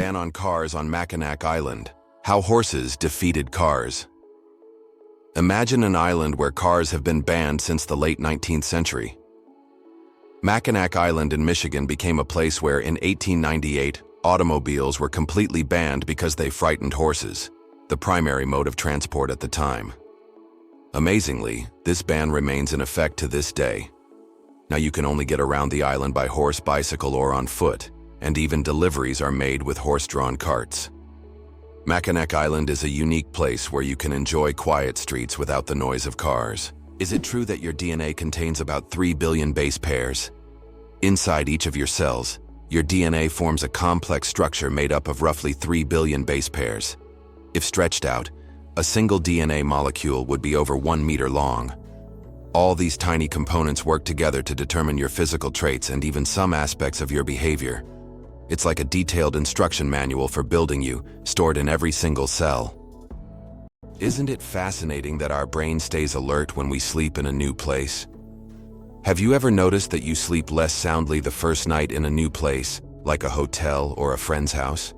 Ban on cars on Mackinac Island. How horses defeated cars. Imagine an island where cars have been banned since the late 19th century. Mackinac Island in Michigan became a place where, in 1898, automobiles were completely banned because they frightened horses, the primary mode of transport at the time. Amazingly, this ban remains in effect to this day. Now you can only get around the island by horse, bicycle, or on foot, and even deliveries are made with horse-drawn carts. Mackinac Island is a unique place where you can enjoy quiet streets without the noise of cars. Is it true that your DNA contains about 3 billion base pairs? Inside each of your cells, your DNA forms a complex structure made up of roughly 3 billion base pairs. If stretched out, a single DNA molecule would be over 1 meter long. All these tiny components work together to determine your physical traits and even some aspects of your behavior. It's like a detailed instruction manual for building you, stored in every single cell. Isn't it fascinating that our brain stays alert when we sleep in a new place? Have you ever noticed that you sleep less soundly the first night in a new place, like a hotel or a friend's house?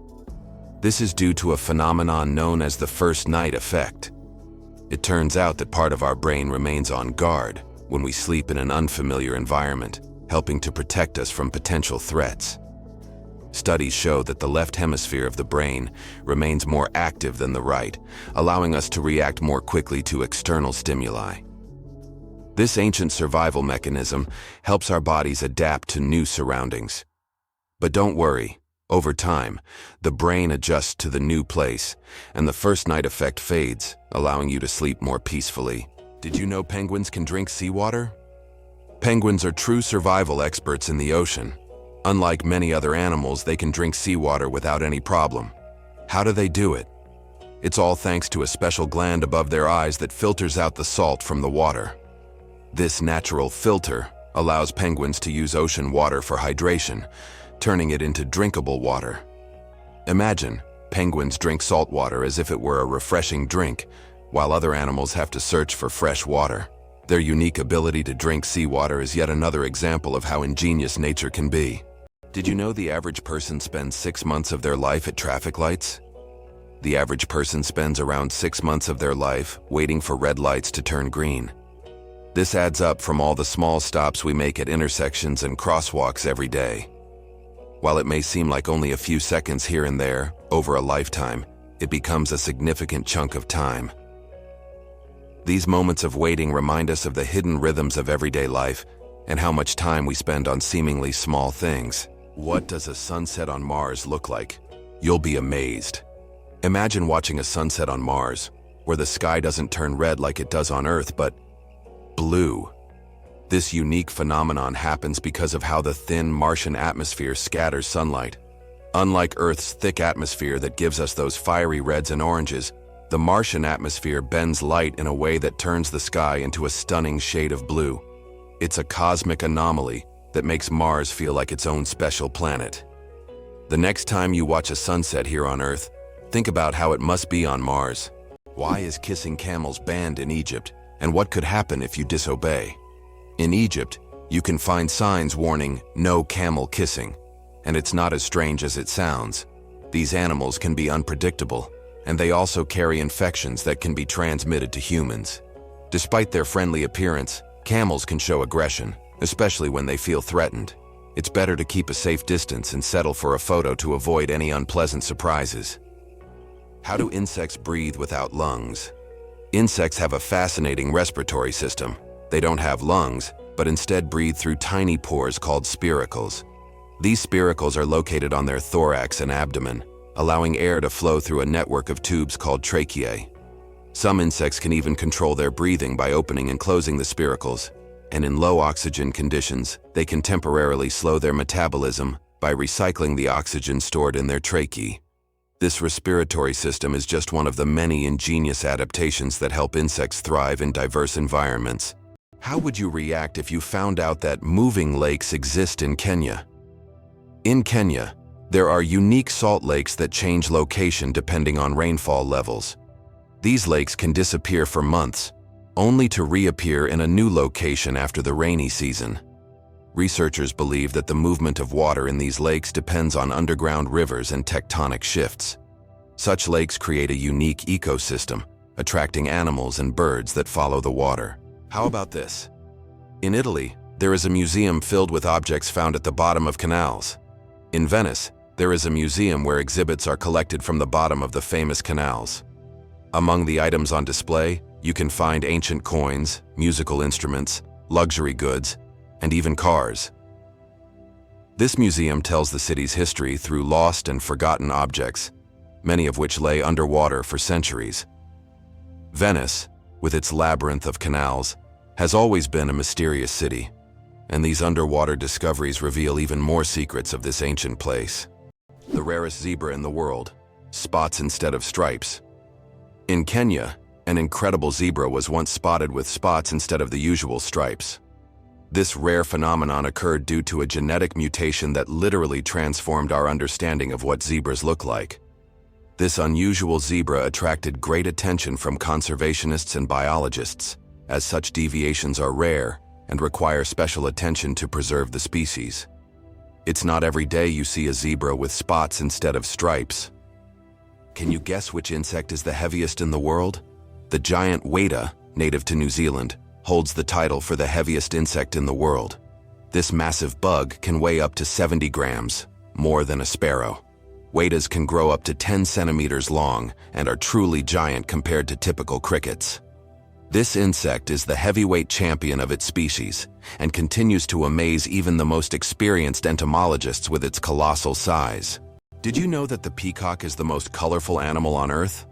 This is due to a phenomenon known as the first night effect. It turns out that part of our brain remains on guard when we sleep in an unfamiliar environment, helping to protect us from potential threats. Studies show that the left hemisphere of the brain remains more active than the right, allowing us to react more quickly to external stimuli. This ancient survival mechanism helps our bodies adapt to new surroundings. But don't worry, over time, the brain adjusts to the new place, and the first night effect fades, allowing you to sleep more peacefully. Did you know penguins can drink seawater? Penguins are true survival experts in the ocean. Unlike many other animals, they can drink seawater without any problem. How do they do it? It's all thanks to a special gland above their eyes that filters out the salt from the water. This natural filter allows penguins to use ocean water for hydration, turning it into drinkable water. Imagine, penguins drink salt water as if it were a refreshing drink, while other animals have to search for fresh water. Their unique ability to drink seawater is yet another example of how ingenious nature can be. Did you know the average person spends 6 months of their life at traffic lights? The average person spends around 6 months of their life waiting for red lights to turn green. This adds up from all the small stops we make at intersections and crosswalks every day. While it may seem like only a few seconds here and there, over a lifetime, it becomes a significant chunk of time. These moments of waiting remind us of the hidden rhythms of everyday life and how much time we spend on seemingly small things. What does a sunset on Mars look like? You'll be amazed. Imagine watching a sunset on Mars, where the sky doesn't turn red like it does on Earth, but blue. This unique phenomenon happens because of how the thin Martian atmosphere scatters sunlight. Unlike Earth's thick atmosphere that gives us those fiery reds and oranges, the Martian atmosphere bends light in a way that turns the sky into a stunning shade of blue. It's a cosmic anomaly that makes Mars feel like its own special planet. The next time you watch a sunset here on Earth, think about how it must be on Mars. Why is kissing camels banned in Egypt, and what could happen if you disobey? In Egypt, you can find signs warning "No camel kissing," and it's not as strange as it sounds. These animals can be unpredictable, and they also carry infections that can be transmitted to humans. Despite their friendly appearance, camels can show aggression, especially when they feel threatened. It's better to keep a safe distance and settle for a photo to avoid any unpleasant surprises. How do insects breathe without lungs? Insects have a fascinating respiratory system. They don't have lungs, but instead breathe through tiny pores called spiracles. These spiracles are located on their thorax and abdomen, allowing air to flow through a network of tubes called tracheae. Some insects can even control their breathing by opening and closing the spiracles, and in low oxygen conditions, they can temporarily slow their metabolism by recycling the oxygen stored in their tracheae. This respiratory system is just one of the many ingenious adaptations that help insects thrive in diverse environments. How would you react if you found out that moving lakes exist in Kenya? In Kenya, there are unique salt lakes that change location depending on rainfall levels. These lakes can disappear for months, only to reappear in a new location after the rainy season. Researchers believe that the movement of water in these lakes depends on underground rivers and tectonic shifts. Such lakes create a unique ecosystem, attracting animals and birds that follow the water. How about this? In Italy, there is a museum filled with objects found at the bottom of canals. In Venice, there is a museum where exhibits are collected from the bottom of the famous canals. Among the items on display, you can find ancient coins, musical instruments, luxury goods, and even cars. This museum tells the city's history through lost and forgotten objects, many of which lay underwater for centuries. Venice, with its labyrinth of canals, has always been a mysterious city, and these underwater discoveries reveal even more secrets of this ancient place. The rarest zebra in the world, spots instead of stripes. In Kenya, an incredible zebra was once spotted with spots instead of the usual stripes. This rare phenomenon occurred due to a genetic mutation that literally transformed our understanding of what zebras look like. This unusual zebra attracted great attention from conservationists and biologists, as such deviations are rare and require special attention to preserve the species. It's not every day you see a zebra with spots instead of stripes. Can you guess which insect is the heaviest in the world? The giant weta, native to New Zealand, holds the title for the heaviest insect in the world. This massive bug can weigh up to 70 grams, more than a sparrow. Wetas can grow up to 10 centimeters long and are truly giant compared to typical crickets. This insect is the heavyweight champion of its species and continues to amaze even the most experienced entomologists with its colossal size. Did you know that the peacock is the most colorful animal on Earth?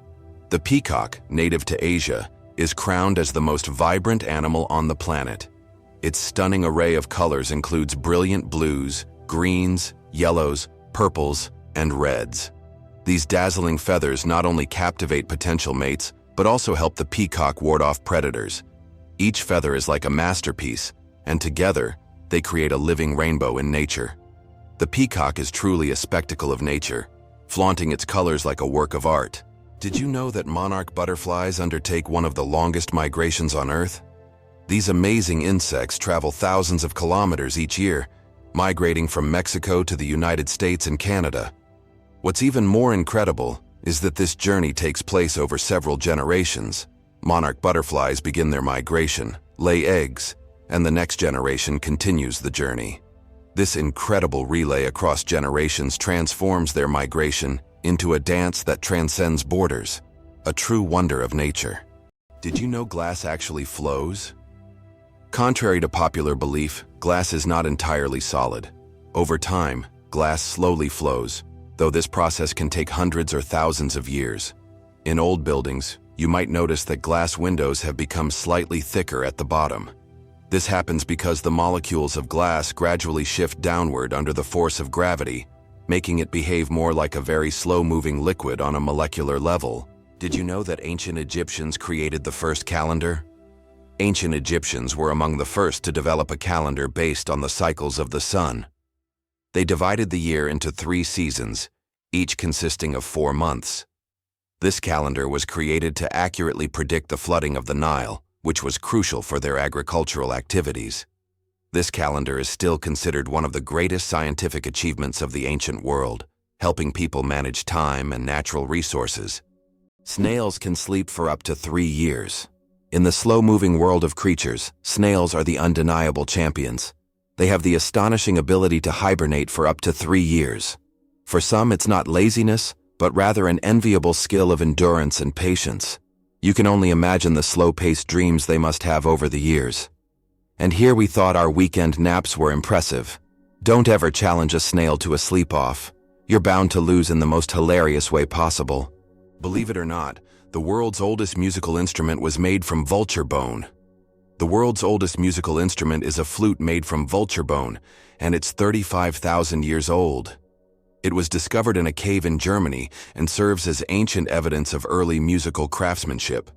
The peacock, native to Asia, is crowned as the most vibrant animal on the planet. Its stunning array of colors includes brilliant blues, greens, yellows, purples, and reds. These dazzling feathers not only captivate potential mates, but also help the peacock ward off predators. Each feather is like a masterpiece, and together, they create a living rainbow in nature. The peacock is truly a spectacle of nature, flaunting its colors like a work of art. Did you know that monarch butterflies undertake one of the longest migrations on Earth? These amazing insects travel thousands of kilometers each year, migrating from Mexico to the United States and Canada. What's even more incredible is that this journey takes place over several generations. Monarch butterflies begin their migration, lay eggs, and the next generation continues the journey. This incredible relay across generations transforms their migration into a dance that transcends borders, a true wonder of nature. Did you know glass actually flows? Contrary to popular belief, glass is not entirely solid. Over time, glass slowly flows, though this process can take hundreds or thousands of years. In old buildings, you might notice that glass windows have become slightly thicker at the bottom. This happens because the molecules of glass gradually shift downward under the force of gravity, making it behave more like a very slow-moving liquid on a molecular level. Did you know that ancient Egyptians created the first calendar? Ancient Egyptians were among the first to develop a calendar based on the cycles of the sun. They divided the year into 3 seasons, each consisting of 4 months. This calendar was created to accurately predict the flooding of the Nile, which was crucial for their agricultural activities. This calendar is still considered one of the greatest scientific achievements of the ancient world, helping people manage time and natural resources. Snails can sleep for up to 3 years. In the slow-moving world of creatures, snails are the undeniable champions. They have the astonishing ability to hibernate for up to 3 years. For some, it's not laziness, but rather an enviable skill of endurance and patience. You can only imagine the slow-paced dreams they must have over the years. And here we thought our weekend naps were impressive. Don't ever challenge a snail to a sleep-off. You're bound to lose in the most hilarious way possible. Believe it or not, the world's oldest musical instrument was made from vulture bone. The world's oldest musical instrument is a flute made from vulture bone, and it's 35,000 years old. It was discovered in a cave in Germany and serves as ancient evidence of early musical craftsmanship.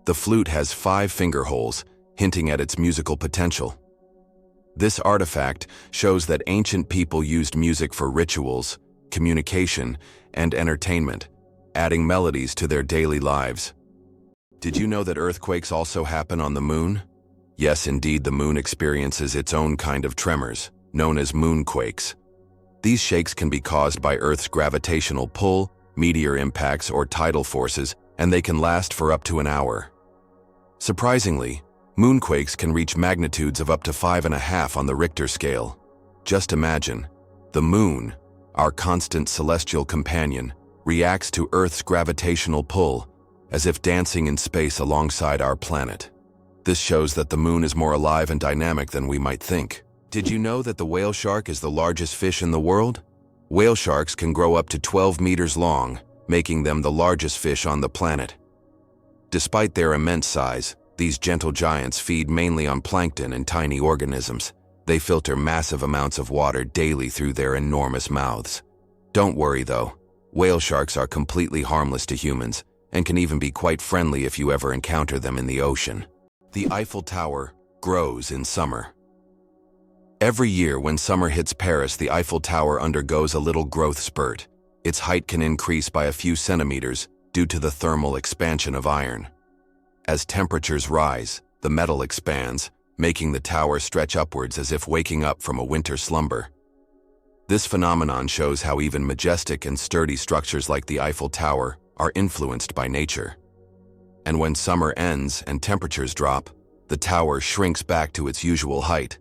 The flute has 5 finger holes, hinting at its musical potential. This artifact shows that ancient people used music for rituals, communication, and entertainment, adding melodies to their daily lives. Did you know that earthquakes also happen on the moon? Yes, indeed, the moon experiences its own kind of tremors, known as moonquakes. These shakes can be caused by Earth's gravitational pull, meteor impacts, or tidal forces, and they can last for up to an hour. Surprisingly, moonquakes can reach magnitudes of up to 5.5 on the Richter scale. Just imagine, the moon, our constant celestial companion, reacts to Earth's gravitational pull, as if dancing in space alongside our planet. This shows that the moon is more alive and dynamic than we might think. Did you know that the whale shark is the largest fish in the world? Whale sharks can grow up to 12 meters long, making them the largest fish on the planet. Despite their immense size, these gentle giants feed mainly on plankton and tiny organisms. They filter massive amounts of water daily through their enormous mouths. Don't worry though, whale sharks are completely harmless to humans and can even be quite friendly if you ever encounter them in the ocean. The Eiffel Tower grows in summer. Every year when summer hits Paris, the Eiffel Tower undergoes a little growth spurt. Its height can increase by a few centimeters due to the thermal expansion of iron. As temperatures rise, the metal expands, making the tower stretch upwards as if waking up from a winter slumber. This phenomenon shows how even majestic and sturdy structures like the Eiffel Tower are influenced by nature. And when summer ends and temperatures drop, the tower shrinks back to its usual height.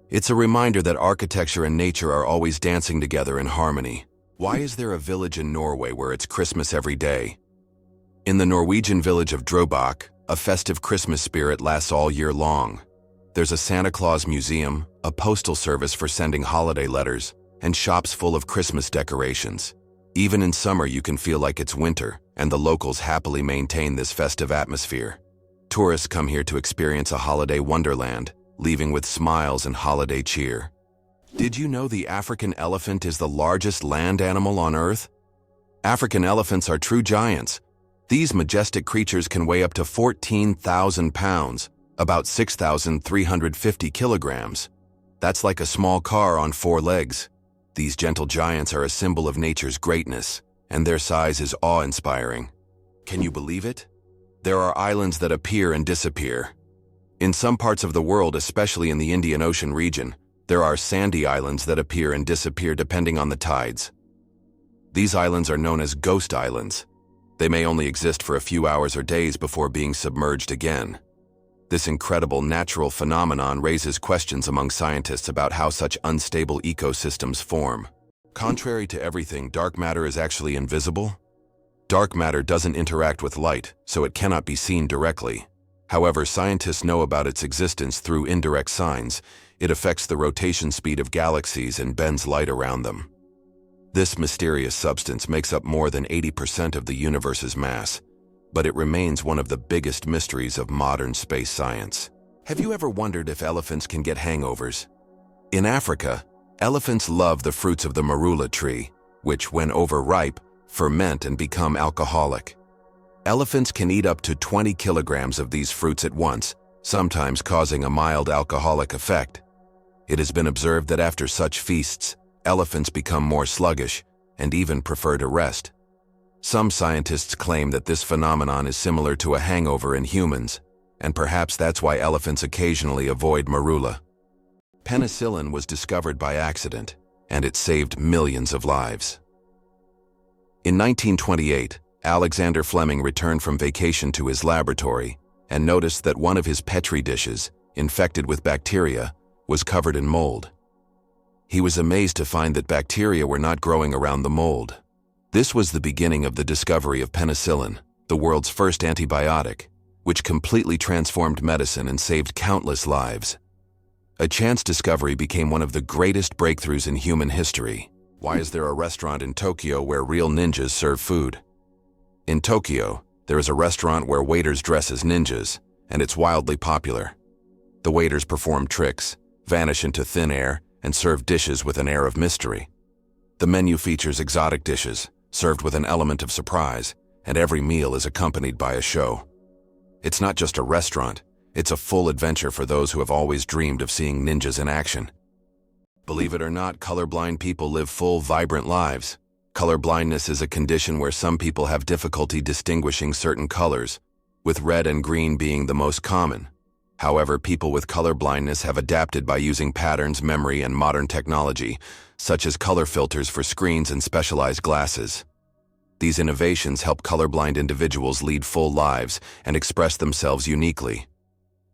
It's a reminder that architecture and nature are always dancing together in harmony. Why is there a village in Norway where it's Christmas every day? In the Norwegian village of Drøbak, a festive Christmas spirit lasts all year long. There's a Santa Claus museum, a postal service for sending holiday letters, and shops full of Christmas decorations. Even in summer you can feel like it's winter, and the locals happily maintain this festive atmosphere. Tourists come here to experience a holiday wonderland, leaving with smiles and holiday cheer. Did you know the African elephant is the largest land animal on Earth? African elephants are true giants. These majestic creatures can weigh up to 14,000 pounds, about 6,350 kilograms. That's like a small car on 4 legs. These gentle giants are a symbol of nature's greatness, and their size is awe-inspiring. Can you believe it? There are islands that appear and disappear. In some parts of the world, especially in the Indian Ocean region, there are sandy islands that appear and disappear depending on the tides. These islands are known as ghost islands. They may only exist for a few hours or days before being submerged again. This incredible natural phenomenon raises questions among scientists about how such unstable ecosystems form. Contrary to everything, dark matter is actually invisible. Dark matter doesn't interact with light, so it cannot be seen directly. However, scientists know about its existence through indirect signs. It affects the rotation speed of galaxies and bends light around them. This mysterious substance makes up more than 80% of the universe's mass, but it remains one of the biggest mysteries of modern space science. Have you ever wondered if elephants can get hangovers? In Africa, elephants love the fruits of the marula tree, which, when overripe, ferment and become alcoholic. Elephants can eat up to 20 kilograms of these fruits at once, sometimes causing a mild alcoholic effect. It has been observed that after such feasts, elephants become more sluggish and even prefer to rest. Some scientists claim that this phenomenon is similar to a hangover in humans, and perhaps that's why elephants occasionally avoid marula. Penicillin was discovered by accident, and it saved millions of lives. In 1928, Alexander Fleming returned from vacation to his laboratory and noticed that one of his Petri dishes, infected with bacteria, was covered in mold. He was amazed to find that bacteria were not growing around the mold. This was the beginning of the discovery of penicillin, the world's first antibiotic, which completely transformed medicine and saved countless lives. A chance discovery became one of the greatest breakthroughs in human history. Why is there a restaurant in Tokyo where real ninjas serve food? In Tokyo, there is a restaurant where waiters dress as ninjas, and it's wildly popular. The waiters perform tricks, vanish into thin air, and serve dishes with an air of mystery. The menu features exotic dishes, served with an element of surprise, and every meal is accompanied by a show. It's not just a restaurant, it's a full adventure for those who have always dreamed of seeing ninjas in action. Believe it or not, colorblind people live full, vibrant lives. Colorblindness is a condition where some people have difficulty distinguishing certain colors, with red and green being the most common. However, people with color blindness have adapted by using patterns, memory, and modern technology, such as color filters for screens and specialized glasses. These innovations help colorblind individuals lead full lives and express themselves uniquely.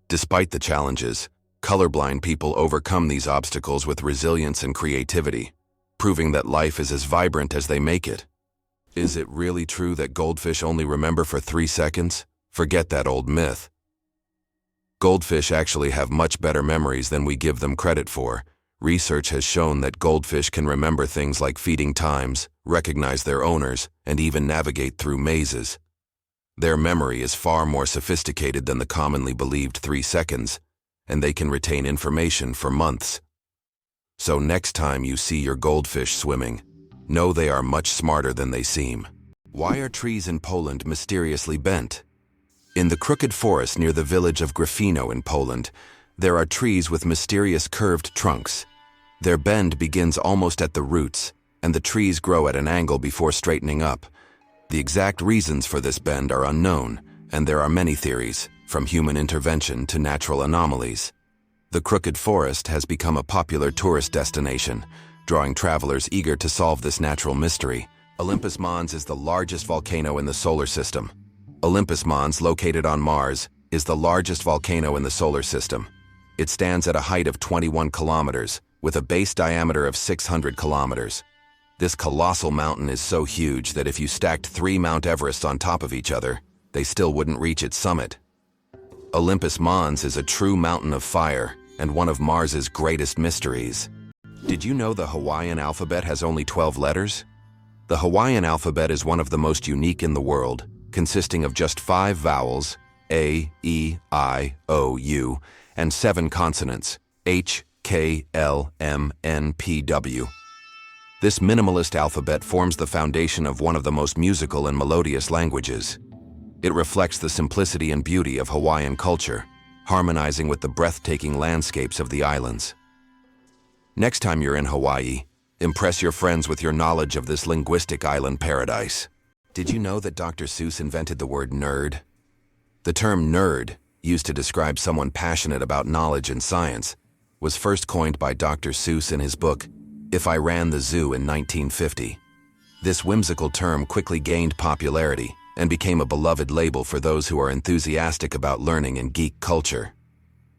Despite the challenges, colorblind people overcome these obstacles with resilience and creativity, proving that life is as vibrant as they make it. Is it really true that goldfish only remember for 3 seconds? Forget that old myth. Goldfish actually have much better memories than we give them credit for. Research has shown that goldfish can remember things like feeding times, recognize their owners, and even navigate through mazes. Their memory is far more sophisticated than the commonly believed 3 seconds, and they can retain information for months. So next time you see your goldfish swimming, know they are much smarter than they seem. Why are trees in Poland mysteriously bent? In the crooked forest near the village of Gryfino in Poland, there are trees with mysterious curved trunks. Their bend begins almost at the roots, and the trees grow at an angle before straightening up. The exact reasons for this bend are unknown, and there are many theories, from human intervention to natural anomalies. The crooked forest has become a popular tourist destination, drawing travelers eager to solve this natural mystery. Olympus Mons is the largest volcano in the solar system. Olympus Mons, located on Mars, is the largest volcano in the solar system. It stands at a height of 21 kilometers, with a base diameter of 600 kilometers. This colossal mountain is so huge that if you stacked 3 Mount Everests on top of each other, they still wouldn't reach its summit. Olympus Mons is a true mountain of fire and one of Mars's greatest mysteries. Did you know the Hawaiian alphabet has only 12 letters? The Hawaiian alphabet is one of the most unique in the world, consisting of just 5 vowels, A, E, I, O, U, and 7 consonants, H, K, L, M, N, P, W. This minimalist alphabet forms the foundation of one of the most musical and melodious languages. It reflects the simplicity and beauty of Hawaiian culture, harmonizing with the breathtaking landscapes of the islands. Next time you're in Hawaii, impress your friends with your knowledge of this linguistic island paradise. Did you know that Dr. Seuss invented the word nerd? The term nerd, used to describe someone passionate about knowledge and science, was first coined by Dr. Seuss in his book, If I Ran the Zoo in 1950. This whimsical term quickly gained popularity and became a beloved label for those who are enthusiastic about learning and geek culture.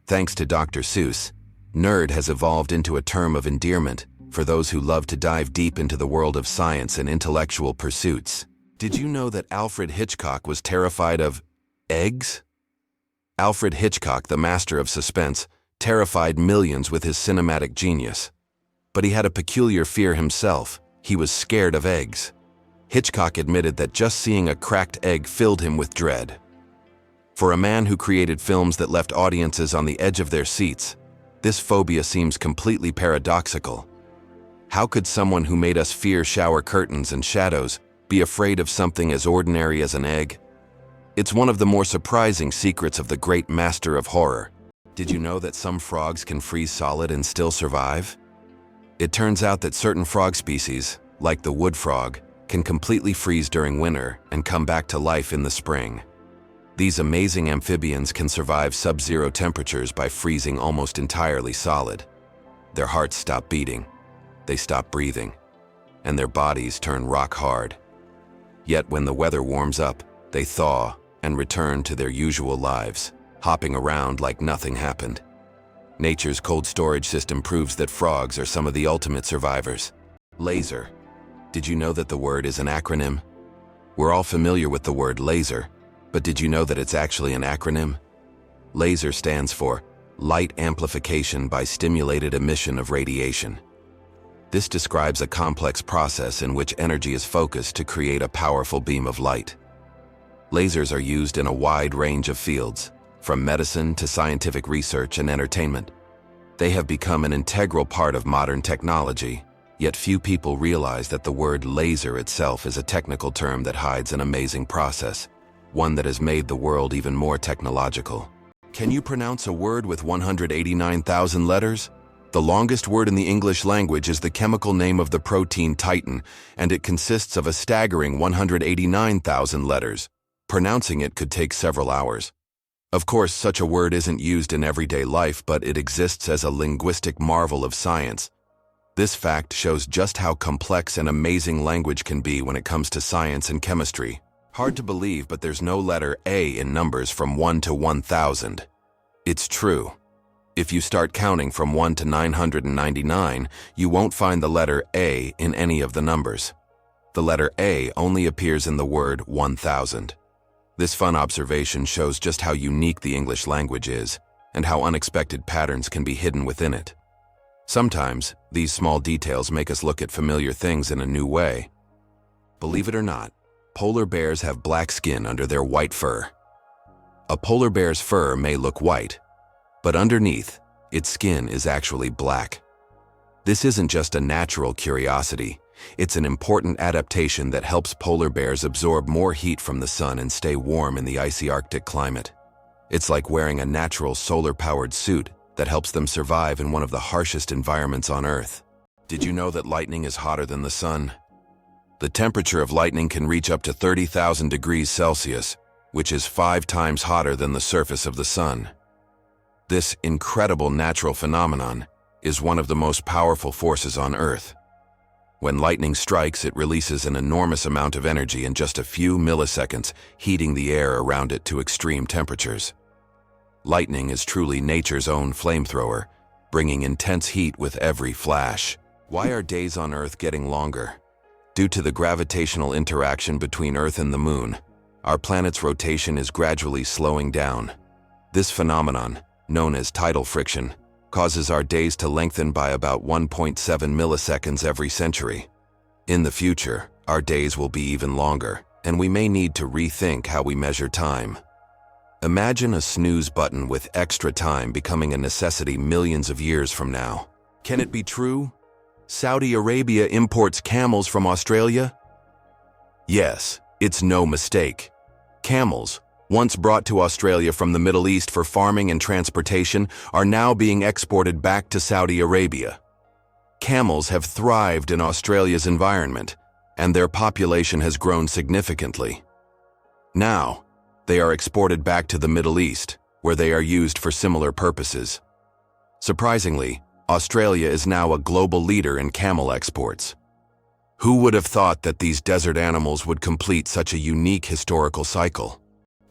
Thanks to Dr. Seuss, nerd has evolved into a term of endearment for those who love to dive deep into the world of science and intellectual pursuits. Did you know that Alfred Hitchcock was terrified of eggs? Alfred Hitchcock, the master of suspense, terrified millions with his cinematic genius. But he had a peculiar fear himself. He was scared of eggs. Hitchcock admitted that just seeing a cracked egg filled him with dread. For a man who created films that left audiences on the edge of their seats, this phobia seems completely paradoxical. How could someone who made us fear shower curtains and shadows be afraid of something as ordinary as an egg? It's one of the more surprising secrets of the great master of horror. Did you know that some frogs can freeze solid and still survive? It turns out that certain frog species, like the wood frog, can completely freeze during winter and come back to life in the spring. These amazing amphibians can survive sub-zero temperatures by freezing almost entirely solid. Their hearts stop beating, they stop breathing, and their bodies turn rock hard. Yet when the weather warms up, they thaw and return to their usual lives, hopping around like nothing happened. Nature's cold storage system proves that frogs are some of the ultimate survivors. Laser. Did you know that the word is an acronym? We're all familiar with the word laser, but did you know that it's actually an acronym? LASER stands for Light Amplification by Stimulated Emission of Radiation. This describes a complex process in which energy is focused to create a powerful beam of light. Lasers are used in a wide range of fields, from medicine to scientific research and entertainment. They have become an integral part of modern technology, yet few people realize that the word laser itself is a technical term that hides an amazing process, one that has made the world even more technological. Can you pronounce a word with 189,000 letters? The longest word in the English language is the chemical name of the protein titin, and it consists of a staggering 189,000 letters. Pronouncing it could take several hours. Of course, such a word isn't used in everyday life, but it exists as a linguistic marvel of science. This fact shows just how complex and amazing language can be when it comes to science and chemistry. Hard to believe, but there's no letter A in numbers from 1 to 1,000. It's true. If you start counting from 1 to 999, you won't find the letter A in any of the numbers. The letter A only appears in the word 1,000. This fun observation shows just how unique the English language is, and how unexpected patterns can be hidden within it. Sometimes, these small details make us look at familiar things in a new way. Believe it or not, polar bears have black skin under their white fur. A polar bear's fur may look white, but underneath, its skin is actually black. This isn't just a natural curiosity, it's an important adaptation that helps polar bears absorb more heat from the sun and stay warm in the icy Arctic climate. It's like wearing a natural solar-powered suit that helps them survive in one of the harshest environments on Earth. Did you know that lightning is hotter than the sun? The temperature of lightning can reach up to 30,000 degrees Celsius, which is 5 times hotter than the surface of the sun. This incredible natural phenomenon is one of the most powerful forces on Earth. When lightning strikes, it releases an enormous amount of energy in just a few milliseconds, heating the air around it to extreme temperatures. Lightning is truly nature's own flamethrower, bringing intense heat with every flash. Why are days on Earth getting longer? Due to the gravitational interaction between Earth and the Moon, our planet's rotation is gradually slowing down. This phenomenon, known as tidal friction, causes our days to lengthen by about 1.7 milliseconds every century. In the future, our days will be even longer, and we may need to rethink how we measure time. Imagine a snooze button with extra time becoming a necessity millions of years from now. Can it be true? Saudi Arabia imports camels from Australia? Yes, it's no mistake. Camels, once brought to Australia from the Middle East for farming and transportation, are now being exported back to Saudi Arabia. Camels have thrived in Australia's environment, and their population has grown significantly. Now, they are exported back to the Middle East, where they are used for similar purposes. Surprisingly, Australia is now a global leader in camel exports. Who would have thought that these desert animals would complete such a unique historical cycle?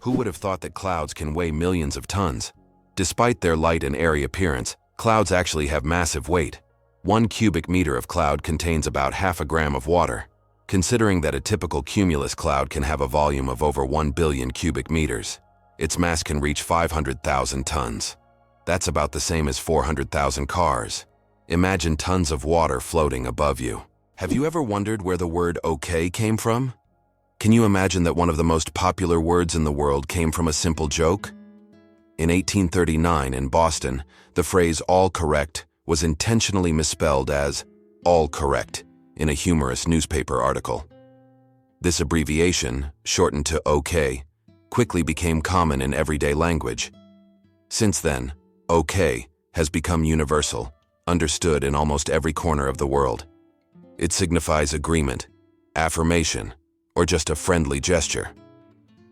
Who would have thought that clouds can weigh millions of tons? Despite their light and airy appearance, clouds actually have massive weight. 1 cubic meter of cloud contains about half a gram of water. Considering that a typical cumulus cloud can have a volume of over 1 billion cubic meters, its mass can reach 500,000 tons. That's about the same as 400,000 cars. Imagine tons of water floating above you. Have you ever wondered where the word okay came from? Can you imagine that one of the most popular words in the world came from a simple joke? In 1839 in Boston, the phrase all correct was intentionally misspelled as all correct in a humorous newspaper article. This abbreviation, shortened to OK, quickly became common in everyday language. Since then, OK has become universal, understood in almost every corner of the world. It signifies agreement, affirmation, or just a friendly gesture.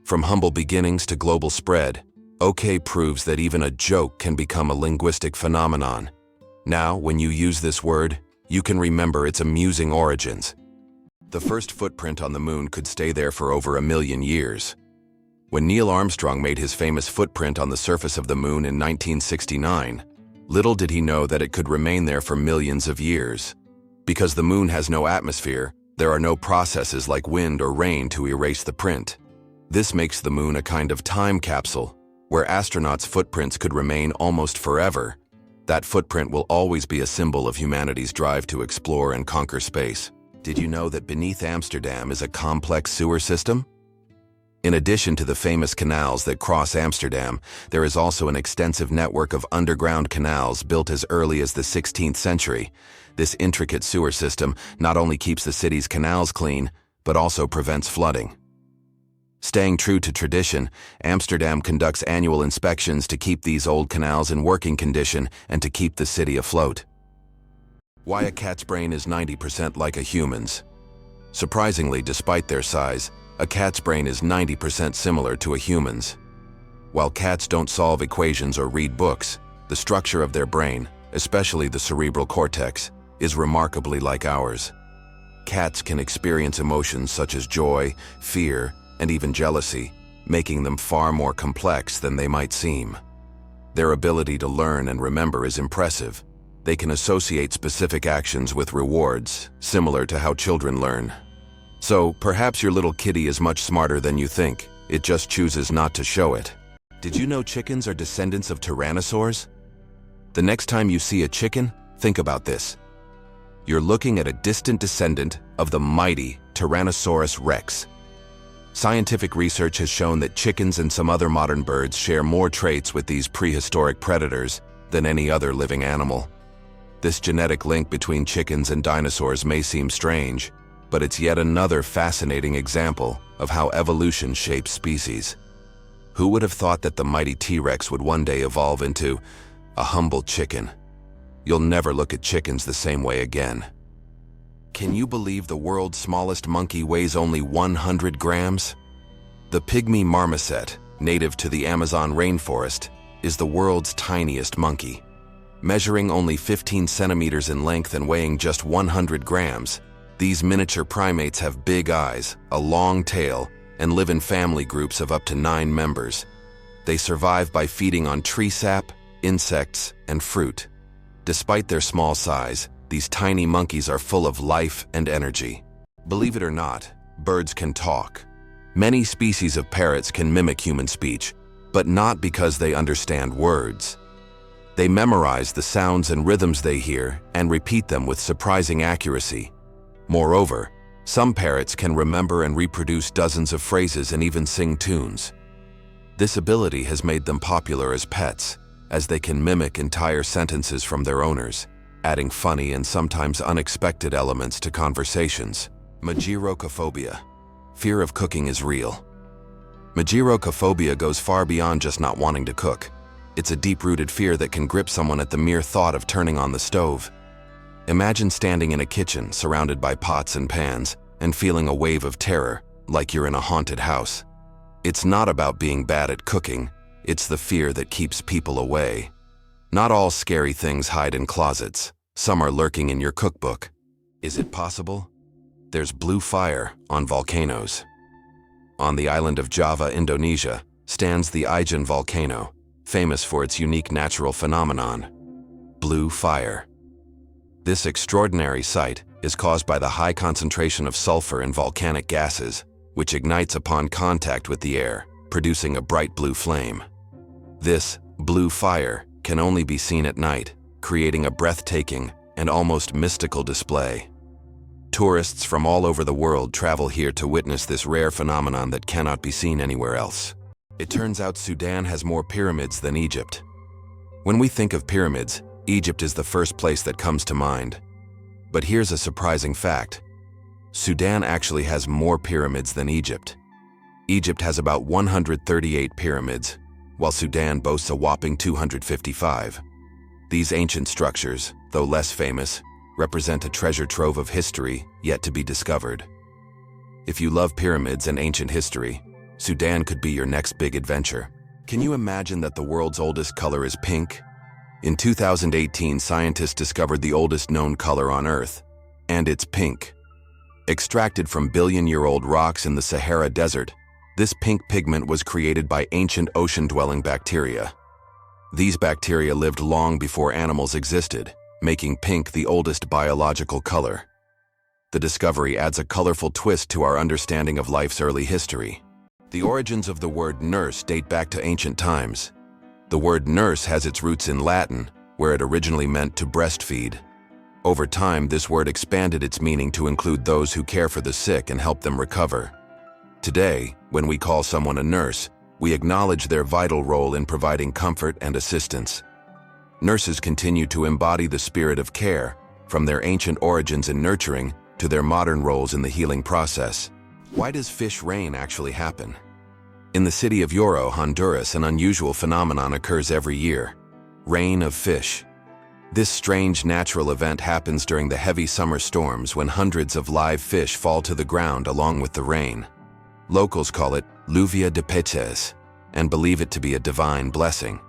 From humble beginnings to global spread, OK proves that even a joke can become a linguistic phenomenon. Now, when you use this word, you can remember its amusing origins. The first footprint on the moon could stay there for over 1 million years. When Neil Armstrong made his famous footprint on the surface of the moon in 1969, little did he know that it could remain there for millions of years. Because the moon has no atmosphere, there are no processes like wind or rain to erase the print. This makes the moon a kind of time capsule, where astronauts' footprints could remain almost forever. That footprint will always be a symbol of humanity's drive to explore and conquer space. Did you know that beneath Amsterdam is a complex sewer system? In addition to the famous canals that cross Amsterdam, there is also an extensive network of underground canals built as early as the 16th century. This intricate sewer system not only keeps the city's canals clean, but also prevents flooding. Staying true to tradition, Amsterdam conducts annual inspections to keep these old canals in working condition and to keep the city afloat. Why a cat's brain is 90% like a human's. Surprisingly, despite their size, a cat's brain is 90% similar to a human's. While cats don't solve equations or read books, the structure of their brain, especially the cerebral cortex, is remarkably like ours. Cats can experience emotions such as joy, fear, and even jealousy, making them far more complex than they might seem. Their ability to learn and remember is impressive. They can associate specific actions with rewards, similar to how children learn. So, perhaps your little kitty is much smarter than you think. It just chooses not to show it. Did you know chickens are descendants of tyrannosaurs? The next time you see a chicken, think about this. You're looking at a distant descendant of the mighty Tyrannosaurus rex. Scientific research has shown that chickens and some other modern birds share more traits with these prehistoric predators than any other living animal. This genetic link between chickens and dinosaurs may seem strange, but it's yet another fascinating example of how evolution shapes species. Who would have thought that the mighty T-Rex would one day evolve into a humble chicken? You'll never look at chickens the same way again. Can you believe the world's smallest monkey weighs only 100 grams? The pygmy marmoset, native to the Amazon rainforest, is the world's tiniest monkey. Measuring only 15 centimeters in length and weighing just 100 grams, these miniature primates have big eyes, a long tail, and live in family groups of up to 9 members. They survive by feeding on tree sap, insects, and fruit. Despite their small size, these tiny monkeys are full of life and energy. Believe it or not, birds can talk. Many species of parrots can mimic human speech, but not because they understand words. They memorize the sounds and rhythms they hear and repeat them with surprising accuracy. Moreover, some parrots can remember and reproduce dozens of phrases and even sing tunes. This ability has made them popular as pets, as they can mimic entire sentences from their owners, adding funny and sometimes unexpected elements to conversations. Mageirocophobia. Fear of cooking is real. Mageirocophobia goes far beyond just not wanting to cook. It's a deep-rooted fear that can grip someone at the mere thought of turning on the stove. Imagine standing in a kitchen surrounded by pots and pans and feeling a wave of terror, like you're in a haunted house. It's not about being bad at cooking, it's the fear that keeps people away. Not all scary things hide in closets. Some are lurking in your cookbook. Is it possible? There's blue fire on volcanoes. On the island of Java, Indonesia, stands the Eiffel volcano, famous for its unique natural phenomenon, blue fire. This extraordinary sight is caused by the high concentration of sulfur in volcanic gases, which ignites upon contact with the air, producing a bright blue flame. This blue fire can only be seen at night, creating a breathtaking and almost mystical display. Tourists from all over the world travel here to witness this rare phenomenon that cannot be seen anywhere else. It turns out Sudan has more pyramids than Egypt. When we think of pyramids, Egypt is the first place that comes to mind. But here's a surprising fact. Sudan actually has more pyramids than Egypt. Egypt has about 138 pyramids, while Sudan boasts a whopping 255. These ancient structures, though less famous, represent a treasure trove of history yet to be discovered. If you love pyramids and ancient history, Sudan could be your next big adventure. Can you imagine that the world's oldest color is pink? In 2018, scientists discovered the oldest known color on Earth, and it's pink. Extracted from billion-year-old rocks in the Sahara Desert, this pink pigment was created by ancient ocean-dwelling bacteria. These bacteria lived long before animals existed, making pink the oldest biological color. The discovery adds a colorful twist to our understanding of life's early history. The origins of the word nurse date back to ancient times. The word nurse has its roots in Latin, where it originally meant to breastfeed. Over time, this word expanded its meaning to include those who care for the sick and help them recover. Today, when we call someone a nurse, we acknowledge their vital role in providing comfort and assistance. Nurses continue to embody the spirit of care, from their ancient origins in nurturing to their modern roles in the healing process. Why does fish rain actually happen? In the city of Yoro, Honduras, an unusual phenomenon occurs every year: rain of fish. This strange natural event happens during the heavy summer storms when hundreds of live fish fall to the ground along with the rain. Locals call it lluvia de peces. and believe it to be a divine blessing.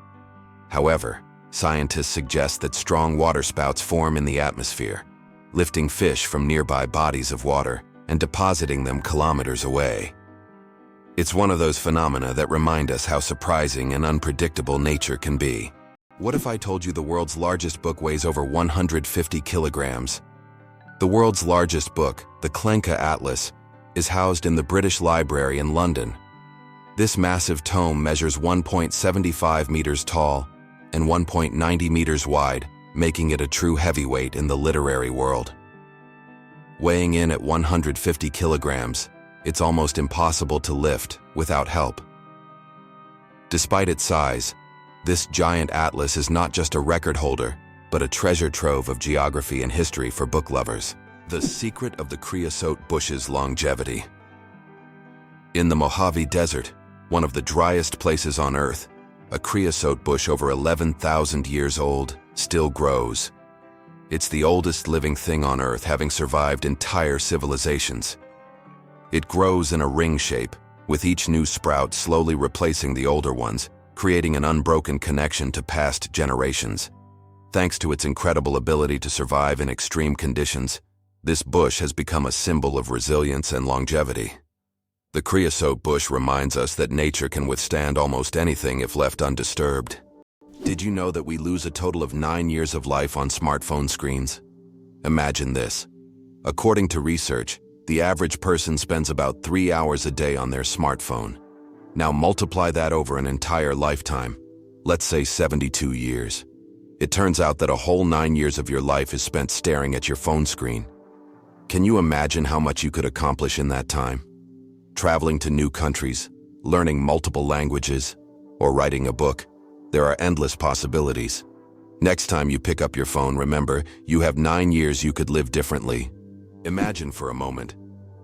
However, scientists suggest that strong waterspouts form in the atmosphere, lifting fish from nearby bodies of water and depositing them kilometers away. It's one of those phenomena that remind us how surprising and unpredictable nature can be. What if I told you the world's largest book weighs over 150 kilograms? The world's largest book, the Klenka Atlas, is housed in the British Library in London. This massive tome measures 1.75 meters tall and 1.90 meters wide, making it a true heavyweight in the literary world. Weighing in at 150 kilograms, it's almost impossible to lift without help. Despite its size, this giant atlas is not just a record holder, but a treasure trove of geography and history for book lovers. The secret of the creosote bush's longevity. In the Mojave Desert, one of the driest places on Earth, a creosote bush over 11,000 years old still grows. It's the oldest living thing on Earth, having survived entire civilizations. It grows in a ring shape, with each new sprout slowly replacing the older ones, creating an unbroken connection to past generations. Thanks to its incredible ability to survive in extreme conditions, this bush has become a symbol of resilience and longevity. The creosote bush reminds us that nature can withstand almost anything if left undisturbed. Did you know that we lose a total of 9 years of life on smartphone screens? Imagine this. According to research, the average person spends about 3 hours a day on their smartphone. Now multiply that over an entire lifetime, let's say 72 years. It turns out that a whole 9 years of your life is spent staring at your phone screen. Can you imagine how much you could accomplish in that time? Traveling to new countries, learning multiple languages, or writing a book, there are endless possibilities. Next time you pick up your phone, remember, you have 9 years you could live differently. Imagine for a moment.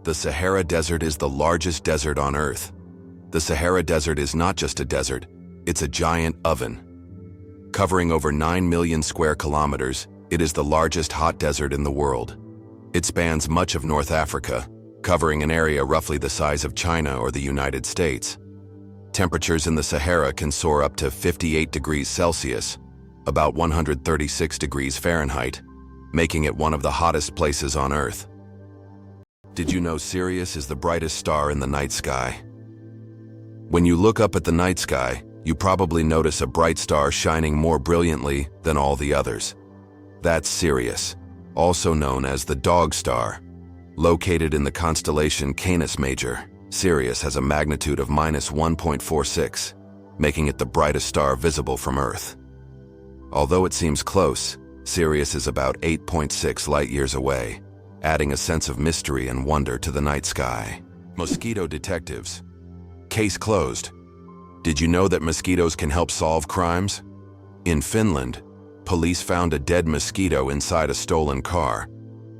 The Sahara Desert is the largest desert on Earth. The Sahara Desert is not just a desert, it's a giant oven. Covering over 9 million square kilometers, it is the largest hot desert in the world. It spans much of North Africa, covering an area roughly the size of China or the United States. Temperatures in the Sahara can soar up to 58 degrees Celsius, about 136 degrees Fahrenheit, making it one of the hottest places on Earth. Did you know Sirius is the brightest star in the night sky? When you look up at the night sky, you probably notice a bright star shining more brilliantly than all the others. That's Sirius, also known as the Dog Star. Located in the constellation Canis Major, Sirius has a magnitude of -1.46, making it the brightest star visible from Earth. Although it seems close, Sirius is about 8.6 light-years away, adding a sense of mystery and wonder to the night sky. Mosquito detectives. Case closed. Did you know that mosquitoes can help solve crimes? In Finland, police found a dead mosquito inside a stolen car.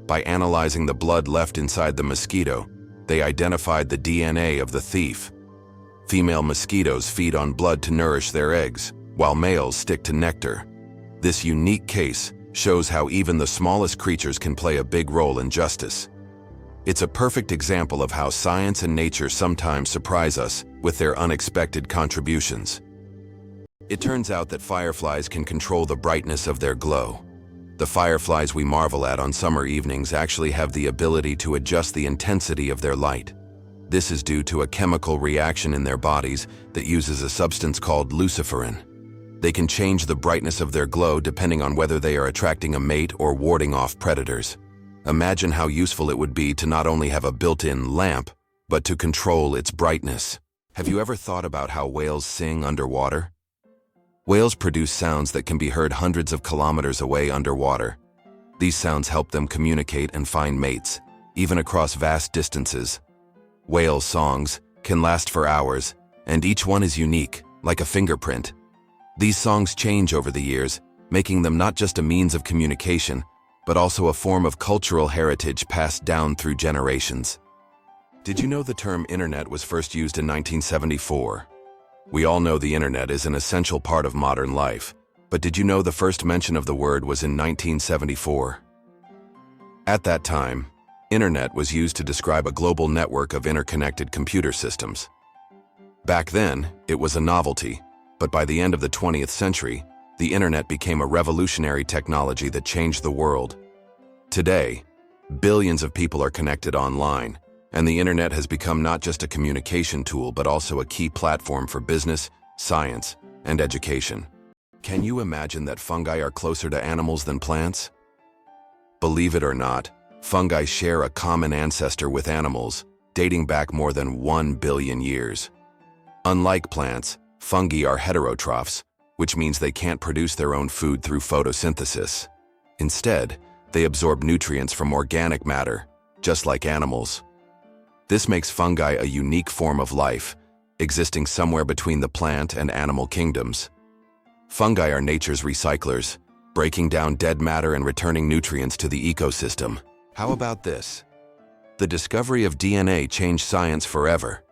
By analyzing the blood left inside the mosquito, they identified the DNA of the thief. Female mosquitoes feed on blood to nourish their eggs, while males stick to nectar. This unique case shows how even the smallest creatures can play a big role in justice. It's a perfect example of how science and nature sometimes surprise us with their unexpected contributions. It turns out that fireflies can control the brightness of their glow. The fireflies we marvel at on summer evenings actually have the ability to adjust the intensity of their light. This is due to a chemical reaction in their bodies that uses a substance called luciferin. They can change the brightness of their glow depending on whether they are attracting a mate or warding off predators. Imagine how useful it would be to not only have a built-in lamp, but to control its brightness. Have you ever thought about how whales sing underwater? Whales produce sounds that can be heard hundreds of kilometers away underwater. These sounds help them communicate and find mates, even across vast distances. Whale songs can last for hours, and each one is unique, like a fingerprint. These songs change over the years, making them not just a means of communication, but also a form of cultural heritage passed down through generations. Did you know the term internet was first used in 1974? We all know the internet is an essential part of modern life, but did you know the first mention of the word was in 1974? At that time, internet was used to describe a global network of interconnected computer systems. Back then, it was a novelty, but by the end of the 20th century, the internet became a revolutionary technology that changed the world. Today, billions of people are connected online, and the internet has become not just a communication tool but also a key platform for business, science, and education. Can you imagine that fungi are closer to animals than plants? Believe it or not, fungi share a common ancestor with animals, dating back more than 1 billion years. Unlike plants, fungi are heterotrophs, which means they can't produce their own food through photosynthesis. Instead, they absorb nutrients from organic matter, just like animals. This makes fungi a unique form of life, existing somewhere between the plant and animal kingdoms. Fungi are nature's recyclers, breaking down dead matter and returning nutrients to the ecosystem. How about this? The discovery of DNA changed science forever.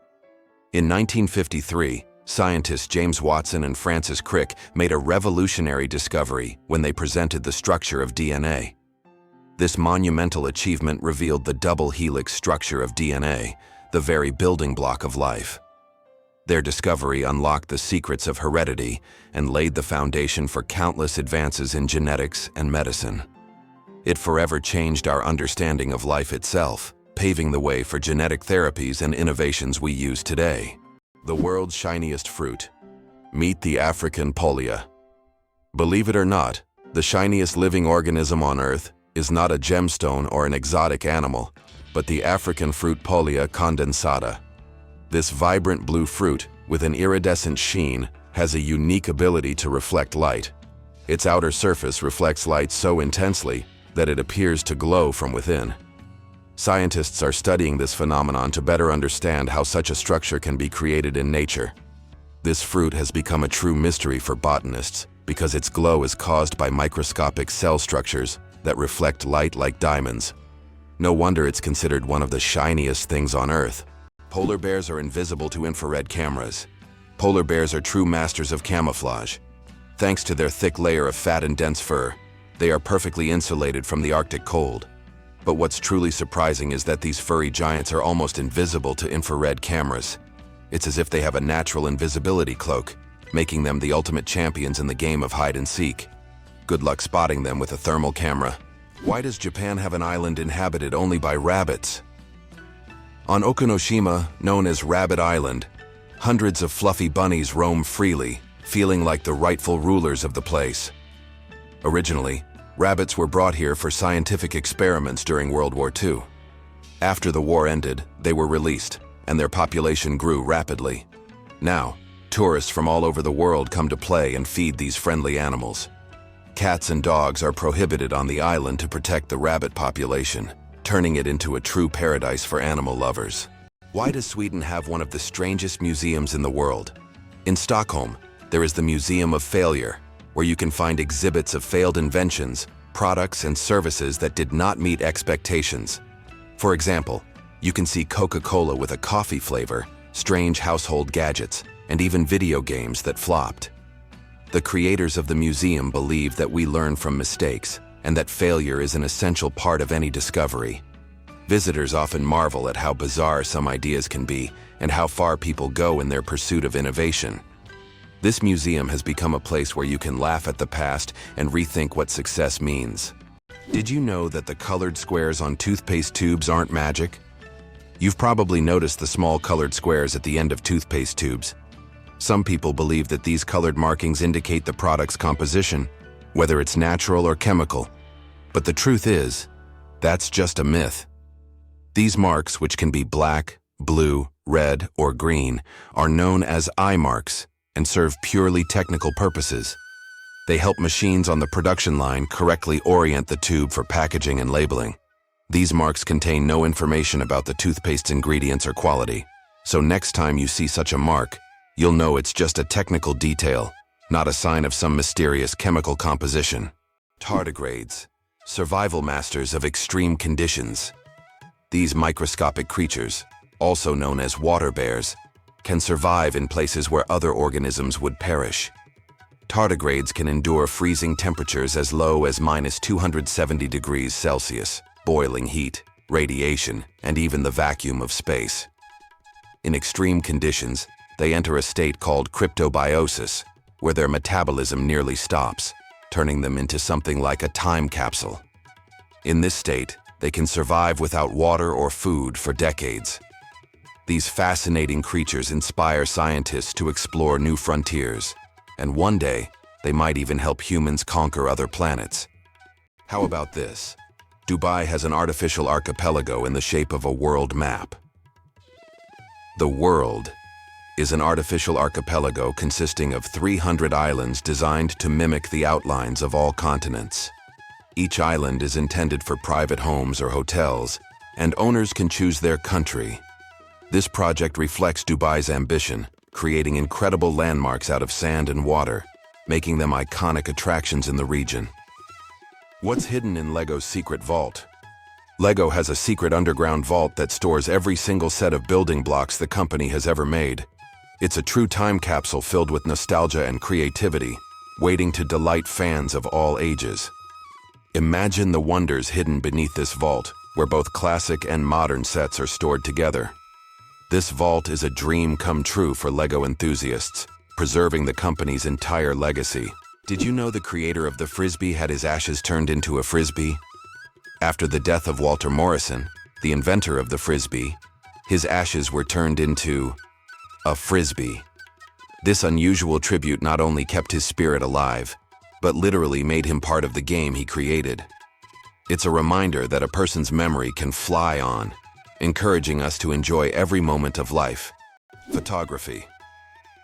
In 1953, scientists James Watson and Francis Crick made a revolutionary discovery when they presented the structure of DNA. This monumental achievement revealed the double helix structure of DNA, the very building block of life. Their discovery unlocked the secrets of heredity and laid the foundation for countless advances in genetics and medicine. It forever changed our understanding of life itself, paving the way for genetic therapies and innovations we use today. The world's shiniest fruit. Meet the African pollia. Believe it or not, the shiniest living organism on Earth is not a gemstone or an exotic animal, but the African fruit Pollia condensata. This vibrant blue fruit, with an iridescent sheen, has a unique ability to reflect light. Its outer surface reflects light so intensely that it appears to glow from within. Scientists are studying this phenomenon to better understand how such a structure can be created in nature. This fruit has become a true mystery for botanists because its glow is caused by microscopic cell structures that reflect light like diamonds. No wonder it's considered one of the shiniest things on Earth. Polar bears are invisible to infrared cameras. Polar bears are true masters of camouflage. Thanks to their thick layer of fat and dense fur, they are perfectly insulated from the Arctic cold. But what's truly surprising is that these furry giants are almost invisible to infrared cameras. It's as if they have a natural invisibility cloak, making them the ultimate champions in the game of hide and seek. Good luck spotting them with a thermal camera. Why does Japan have an island inhabited only by rabbits? On Okinoshima, known as Rabbit Island, hundreds of fluffy bunnies roam freely, feeling like the rightful rulers of the place. Originally, rabbits were brought here for scientific experiments during World War II. After the war ended, they were released, and their population grew rapidly. Now, tourists from all over the world come to play and feed these friendly animals. Cats and dogs are prohibited on the island to protect the rabbit population, turning it into a true paradise for animal lovers. Why does Sweden have one of the strangest museums in the world? In Stockholm, there is the Museum of Failure, where you can find exhibits of failed inventions, products, and services that did not meet expectations. For example, you can see Coca-Cola with a coffee flavor, strange household gadgets, and even video games that flopped. The creators of the museum believe that we learn from mistakes and that failure is an essential part of any discovery. Visitors often marvel at how bizarre some ideas can be and how far people go in their pursuit of innovation. This museum has become a place where you can laugh at the past and rethink what success means. Did you know that the colored squares on toothpaste tubes aren't magic? You've probably noticed the small colored squares at the end of toothpaste tubes. Some people believe that these colored markings indicate the product's composition, whether it's natural or chemical. But the truth is, that's just a myth. These marks, which can be black, blue, red, or green, are known as eye marks and serve purely technical purposes. They help machines on the production line correctly orient the tube for packaging and labeling. These marks contain no information about the toothpaste's ingredients or quality. So next time you see such a mark, you'll know it's just a technical detail, not a sign of some mysterious chemical composition. Tardigrades, survival masters of extreme conditions. These microscopic creatures, also known as water bears, can survive in places where other organisms would perish. Tardigrades can endure freezing temperatures as low as -270 degrees Celsius, boiling heat, radiation, and even the vacuum of space. In extreme conditions, they enter a state called cryptobiosis, where their metabolism nearly stops, turning them into something like a time capsule. In this state, they can survive without water or food for decades. These fascinating creatures inspire scientists to explore new frontiers, and one day, they might even help humans conquer other planets. How about this? Dubai has an artificial archipelago in the shape of a world map. The world is an artificial archipelago consisting of 300 islands designed to mimic the outlines of all continents. Each island is intended for private homes or hotels, and owners can choose their country. This project reflects Dubai's ambition, creating incredible landmarks out of sand and water, making them iconic attractions in the region. What's hidden in LEGO's secret vault? LEGO has a secret underground vault that stores every single set of building blocks the company has ever made. It's a true time capsule filled with nostalgia and creativity, waiting to delight fans of all ages. Imagine the wonders hidden beneath this vault, where both classic and modern sets are stored together. This vault is a dream come true for LEGO enthusiasts, preserving the company's entire legacy. Did you know the creator of the Frisbee had his ashes turned into a Frisbee? After the death of Walter Morrison, the inventor of the Frisbee, his ashes were turned into a Frisbee. This unusual tribute not only kept his spirit alive, but literally made him part of the game he created. It's a reminder that a person's memory can fly on, encouraging us to enjoy every moment of life. Photography.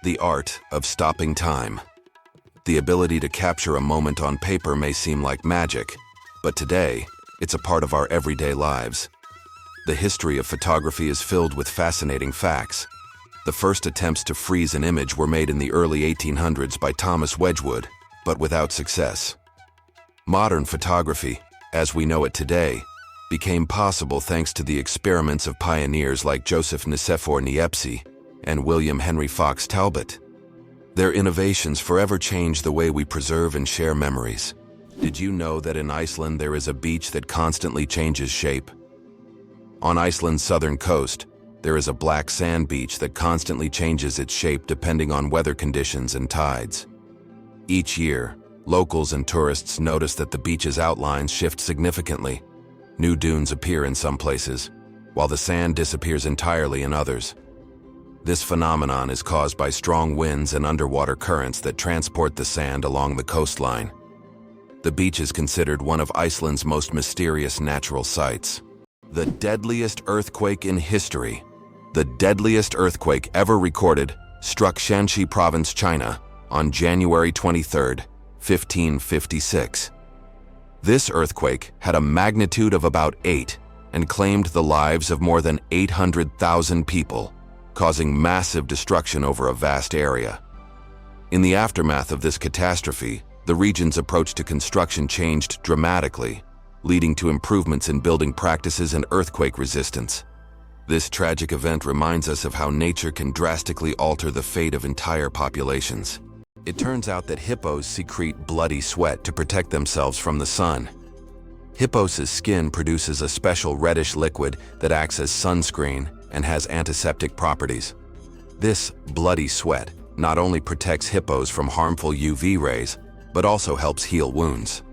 The art of stopping time. The ability to capture a moment on paper may seem like magic, but today, it's a part of our everyday lives. The history of photography is filled with fascinating facts. The first attempts to freeze an image were made in the early 1800s by Thomas Wedgwood, but without success. Modern photography, as we know it today, became possible thanks to the experiments of pioneers like Joseph Nicephore Niepce and William Henry Fox Talbot. Their innovations forever changed the way we preserve and share memories. Did you know that in Iceland there is a beach that constantly changes shape? On Iceland's southern coast, there is a black sand beach that constantly changes its shape depending on weather conditions and tides. Each year, locals and tourists notice that the beach's outlines shift significantly. New dunes appear in some places, while the sand disappears entirely in others. This phenomenon is caused by strong winds and underwater currents that transport the sand along the coastline. The beach is considered one of Iceland's most mysterious natural sights. The deadliest earthquake in history. The deadliest earthquake ever recorded struck Shanxi Province, China, on January 23, 1556. This earthquake had a magnitude of about 8 and claimed the lives of more than 800,000 people, causing massive destruction over a vast area. In the aftermath of this catastrophe, the region's approach to construction changed dramatically, leading to improvements in building practices and earthquake resistance. This tragic event reminds us of how nature can drastically alter the fate of entire populations. It turns out that hippos secrete bloody sweat to protect themselves from the sun. Hippos' skin produces a special reddish liquid that acts as sunscreen and has antiseptic properties. This bloody sweat not only protects hippos from harmful UV rays, but also helps heal wounds.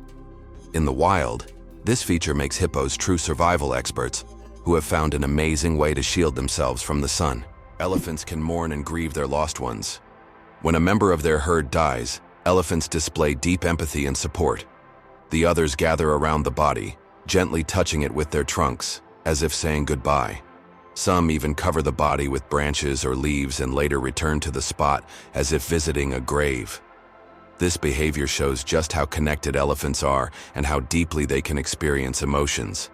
In the wild, this feature makes hippos true survival experts who have found an amazing way to shield themselves from the sun. Elephants can mourn and grieve their lost ones. When a member of their herd dies, elephants display deep empathy and support. The others gather around the body, gently touching it with their trunks, as if saying goodbye. Some even cover the body with branches or leaves and later return to the spot as if visiting a grave. This behavior shows just how connected elephants are and how deeply they can experience emotions.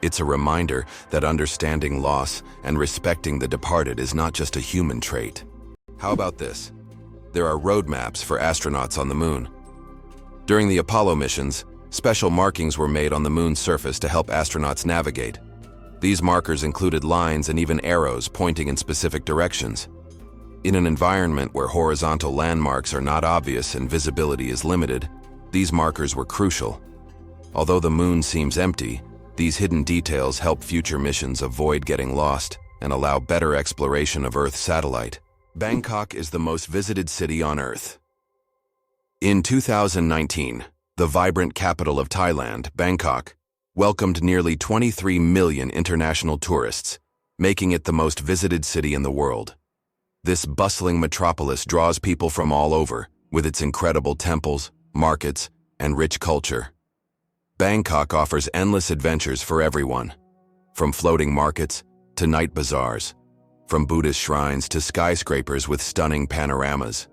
It's a reminder that understanding loss and respecting the departed is not just a human trait. How about this? There are roadmaps for astronauts on the moon. During the Apollo missions, special markings were made on the moon's surface to help astronauts navigate. These markers included lines and even arrows pointing in specific directions. In an environment where horizontal landmarks are not obvious and visibility is limited, these markers were crucial. Although the moon seems empty, these hidden details help future missions avoid getting lost and allow better exploration of Earth's satellite. Bangkok is the most visited city on Earth. In 2019, the vibrant capital of Thailand, Bangkok, welcomed nearly 23 million international tourists, making it the most visited city in the world. This bustling metropolis draws people from all over, with its incredible temples, markets, and rich culture. Bangkok offers endless adventures for everyone, from floating markets to night bazaars, from Buddhist shrines to skyscrapers with stunning panoramas.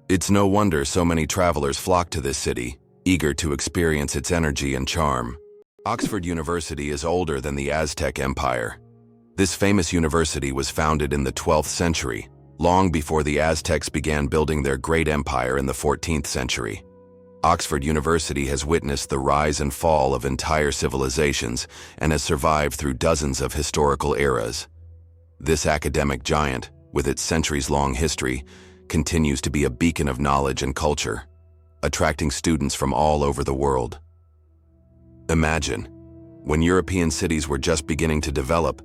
It's no wonder so many travelers flock to this city, eager to experience its energy and charm. Oxford University is older than the Aztec Empire. This famous university was founded in the 12th century, long before the Aztecs began building their great empire in the 14th century. Oxford University has witnessed the rise and fall of entire civilizations and has survived through dozens of historical eras. This academic giant, with its centuries-long history, continues to be a beacon of knowledge and culture, attracting students from all over the world. Imagine, when European cities were just beginning to develop,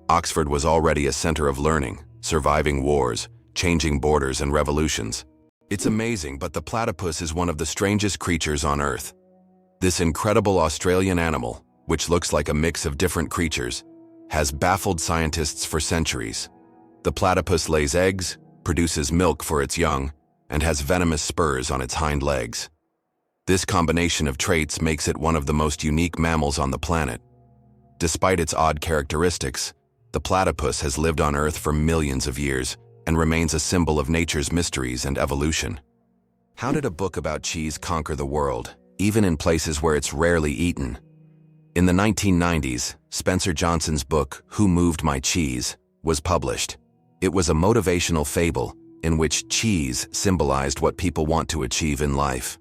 Oxford was already a center of learning, surviving wars, changing borders and revolutions. It's amazing, but the platypus is one of the strangest creatures on Earth. This incredible Australian animal, which looks like a mix of different creatures, has baffled scientists for centuries. The platypus lays eggs, produces milk for its young, and has venomous spurs on its hind legs. This combination of traits makes it one of the most unique mammals on the planet. Despite its odd characteristics, the platypus has lived on Earth for millions of years and remains a symbol of nature's mysteries and evolution. How did a book about cheese conquer the world, even in places where it's rarely eaten? In the 1990s, Spencer Johnson's book, Who Moved My Cheese, was published. It was a motivational fable in which cheese symbolized what people want to achieve in life.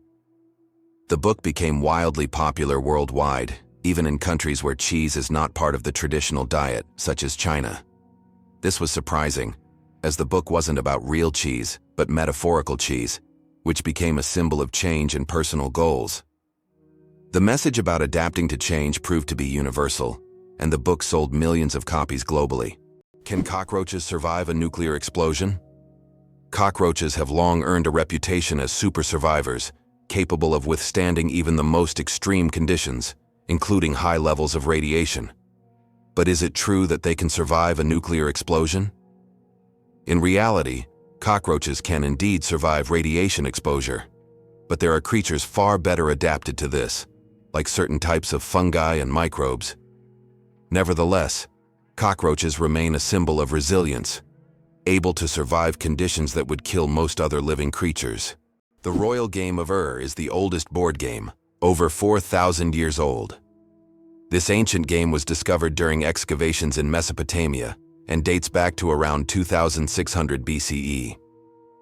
The book became wildly popular worldwide, even in countries where cheese is not part of the traditional diet, such as China. This was surprising, as the book wasn't about real cheese, but metaphorical cheese, which became a symbol of change and personal goals. The message about adapting to change proved to be universal, and the book sold millions of copies globally. Can cockroaches survive a nuclear explosion? Cockroaches have long earned a reputation as super survivors, capable of withstanding even the most extreme conditions, including high levels of radiation. But is it true that they can survive a nuclear explosion? In reality, cockroaches can indeed survive radiation exposure, but there are creatures far better adapted to this, like certain types of fungi and microbes. Nevertheless, cockroaches remain a symbol of resilience, able to survive conditions that would kill most other living creatures. The royal game of is the oldest board game, over 4,000 years old. This ancient game was discovered during excavations in Mesopotamia and dates back to around 2600 BCE.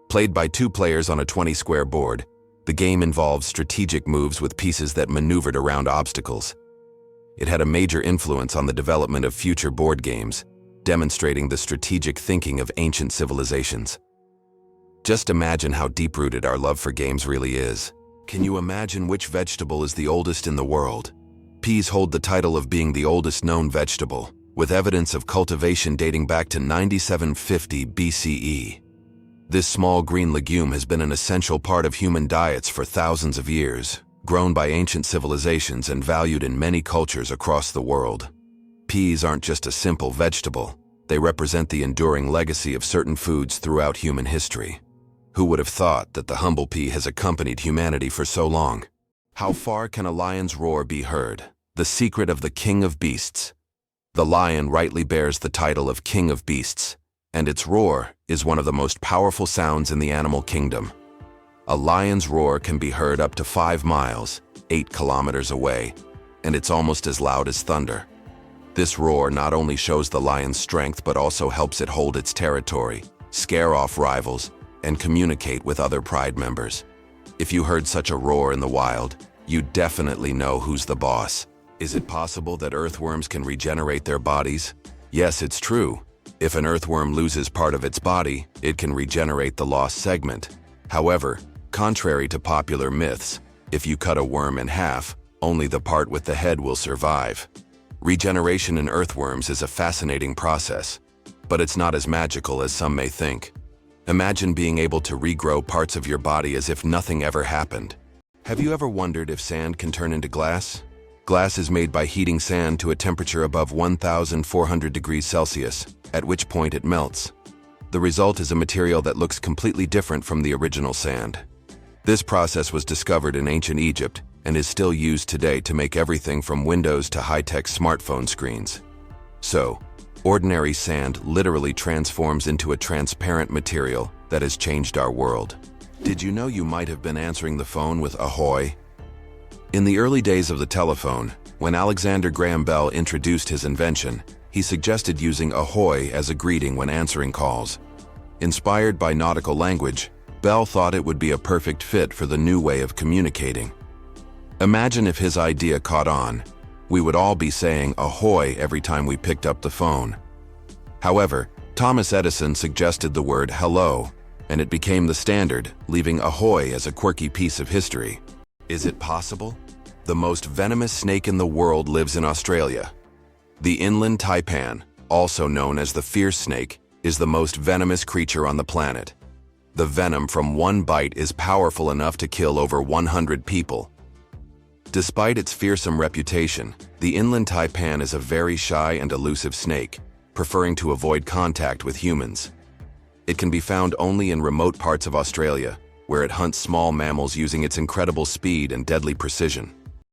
Played by two players on a 20-square board, the game involved strategic moves with pieces that maneuvered around obstacles. It had a major influence on the development of future board games, demonstrating the strategic thinking of ancient civilizations. Just imagine how deep-rooted our love for games really is. Can you imagine which vegetable is the oldest in the world? Peas hold the title of being the oldest known vegetable, with evidence of cultivation dating back to 9750 BCE. This small green legume has been an essential part of human diets for thousands of years, grown by ancient civilizations and valued in many cultures across the world. Peas aren't just a simple vegetable. They represent the enduring legacy of certain foods throughout human history. Who would have thought that the humble pea has accompanied humanity for so long? How far can a lion's roar be heard? The secret of the king of beasts. The lion rightly bears the title of king of beasts, and its roar is one of the most powerful sounds in the animal kingdom. A lion's roar can be heard up to 5 miles, 8 kilometers away, and it's almost as loud as thunder. This roar not only shows the lion's strength but also helps it hold its territory, scare off rivals, and communicate with other pride members. If you heard such a roar in the wild, you definitely know who's the boss. Is it possible that earthworms can regenerate their bodies? Yes, it's true. If an earthworm loses part of its body, it can regenerate the lost segment. However, contrary to popular myths, if you cut a worm in half, only the part with the head will survive. Regeneration in earthworms is a fascinating process, but it's not as magical as some may think. Imagine being able to regrow parts of your body as if nothing ever happened. Have you ever wondered if sand can turn into glass? Glass is made by heating sand to a temperature above 1,400 degrees Celsius, at which point it melts. The result is a material that looks completely different from the original sand. This process was discovered in ancient Egypt and is still used today to make everything from windows to high-tech smartphone screens. So, ordinary sand literally transforms into a transparent material that has changed our world. Did you know you might have been answering the phone with ahoy? In the early days of the telephone, when Alexander Graham Bell introduced his invention, he suggested using ahoy as a greeting when answering calls. Inspired by nautical language, Bell thought it would be a perfect fit for the new way of communicating. Imagine if his idea caught on. We would all be saying ahoy every time we picked up the phone. However, Thomas Edison suggested the word hello, and it became the standard, leaving ahoy as a quirky piece of history. Is it possible? The most venomous snake in the world lives in Australia. The inland taipan, also known as the fierce snake, is the most venomous creature on the planet. The venom from one bite is powerful enough to kill over 100 people. Despite its fearsome reputation, the inland taipan is a very shy and elusive snake, preferring to avoid contact with humans. It can be found only in remote parts of Australia, where it hunts small mammals using its incredible speed and deadly precision.